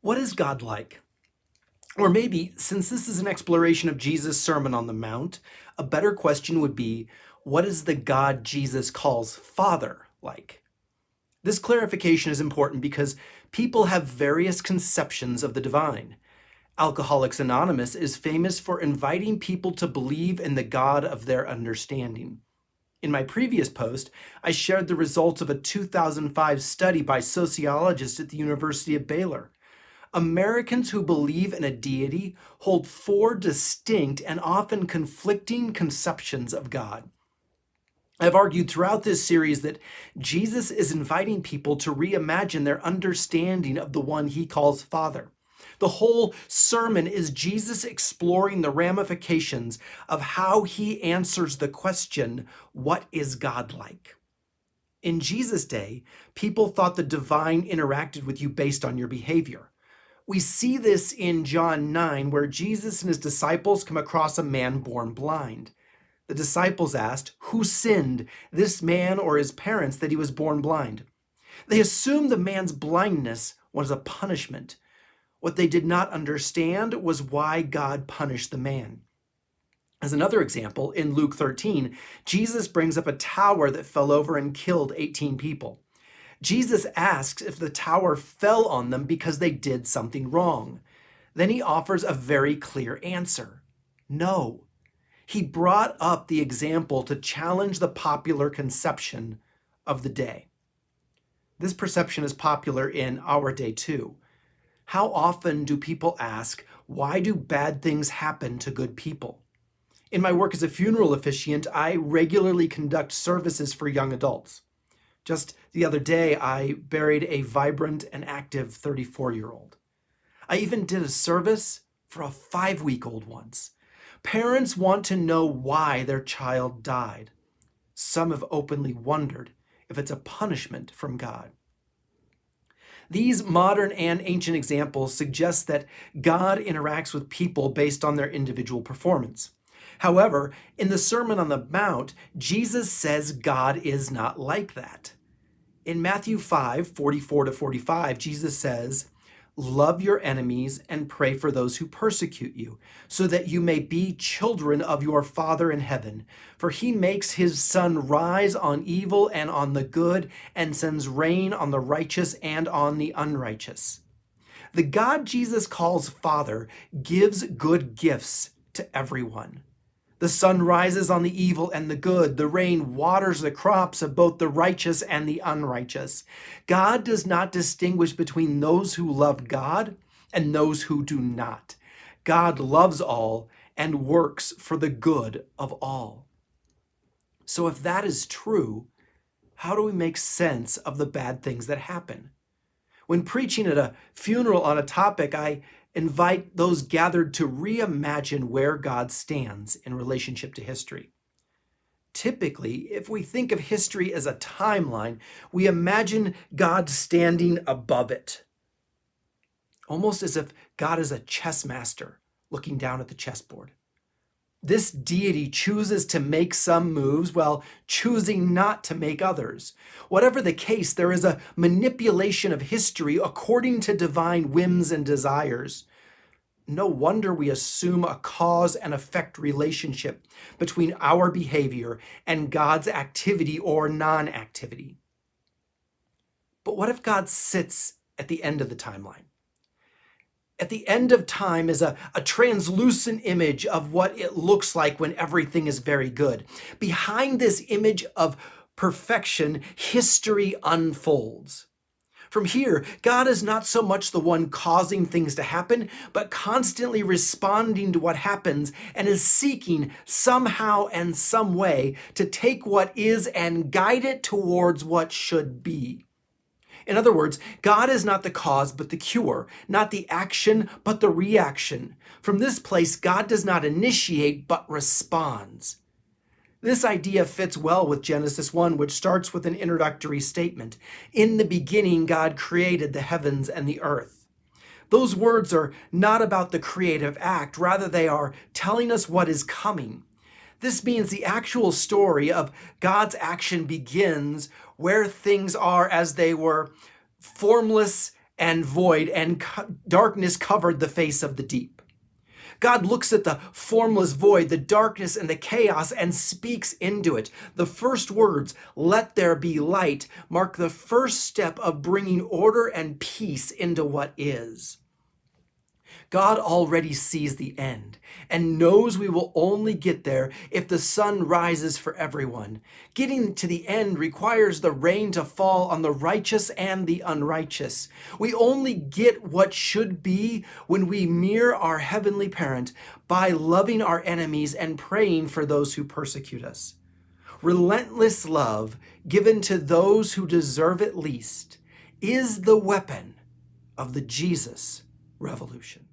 What is God like? Or maybe, since this is an exploration of Jesus' Sermon on the Mount, a better question would be, what is the God Jesus calls Father like? This clarification is important because people have various conceptions of the divine. Alcoholics Anonymous is famous for inviting people to believe in the God of their understanding. In my previous post, I shared the results of a 2005 study by sociologists at the University of Baylor. Americans who believe in a deity hold four distinct and often conflicting conceptions of God. I've argued throughout this series that Jesus is inviting people to reimagine their understanding of the one he calls Father. The whole sermon is Jesus exploring the ramifications of how he answers the question, what is God like? In Jesus' day, people thought the divine interacted with you based on your behavior. We see this in John 9, where Jesus and his disciples come across a man born blind. The disciples asked, who sinned, this man or his parents, that he was born blind? They assumed the man's blindness was a punishment. What they did not understand was why God punished the man. As another example, in Luke 13, Jesus brings up a tower that fell over and killed 18 people. Jesus asks if the tower fell on them because they did something wrong. Then he offers a very clear answer. No. He brought up the example to challenge the popular conception of the day. This perception is popular in our day too. How often do people ask, why do bad things happen to good people? In my work as a funeral officiant, I regularly conduct services for young adults. Just the other day, I buried a vibrant and active 34-year-old. I even did a service for a 5-week-old once. Parents want to know why their child died. Some have openly wondered if it's a punishment from God. These modern and ancient examples suggest that God interacts with people based on their individual performance. However, in the Sermon on the Mount, Jesus says God is not like that. In Matthew 5:44-45, Jesus says, love your enemies and pray for those who persecute you, so that you may be children of your Father in heaven. For he makes his sun rise on evil and on the good, and sends rain on the righteous and on the unrighteous. The God Jesus calls Father gives good gifts to everyone. The sun rises on the evil and the good. The rain waters the crops of both the righteous and the unrighteous. God does not distinguish between those who love God and those who do not. God loves all and works for the good of all. So if that is true, how do we make sense of the bad things that happen? When preaching at a funeral on a topic, I invite those gathered to reimagine where God stands in relationship to history. Typically, if we think of history as a timeline, we imagine God standing above it, almost as if God is a chess master looking down at the chessboard. This deity chooses to make some moves while choosing not to make others. Whatever the case, there is a manipulation of history according to divine whims and desires. No wonder we assume a cause and effect relationship between our behavior and God's activity or non-activity. But what if God sits at the end of the timeline? At the end of time is a translucent image of what it looks like when everything is very good. Behind this image of perfection, history unfolds. From here, God is not so much the one causing things to happen, but constantly responding to what happens and is seeking somehow and some way to take what is and guide it towards what should be. In other words, God is not the cause but the cure, not the action but the reaction. From this place, God does not initiate but responds. This idea fits well with Genesis 1, which starts with an introductory statement. In the beginning, God created the heavens and the earth. Those words are not about the creative act, rather they are telling us what is coming. This means the actual story of God's action begins where things are as they were, formless and void, and darkness covered the face of the deep. God looks at the formless void, the darkness and the chaos, and speaks into it. The first words, "Let there be light," mark the first step of bringing order and peace into what is. God already sees the end and knows we will only get there if the sun rises for everyone. Getting to the end requires the rain to fall on the righteous and the unrighteous. We only get what should be when we mirror our heavenly parent by loving our enemies and praying for those who persecute us. Relentless love given to those who deserve it least is the weapon of the Jesus revolution.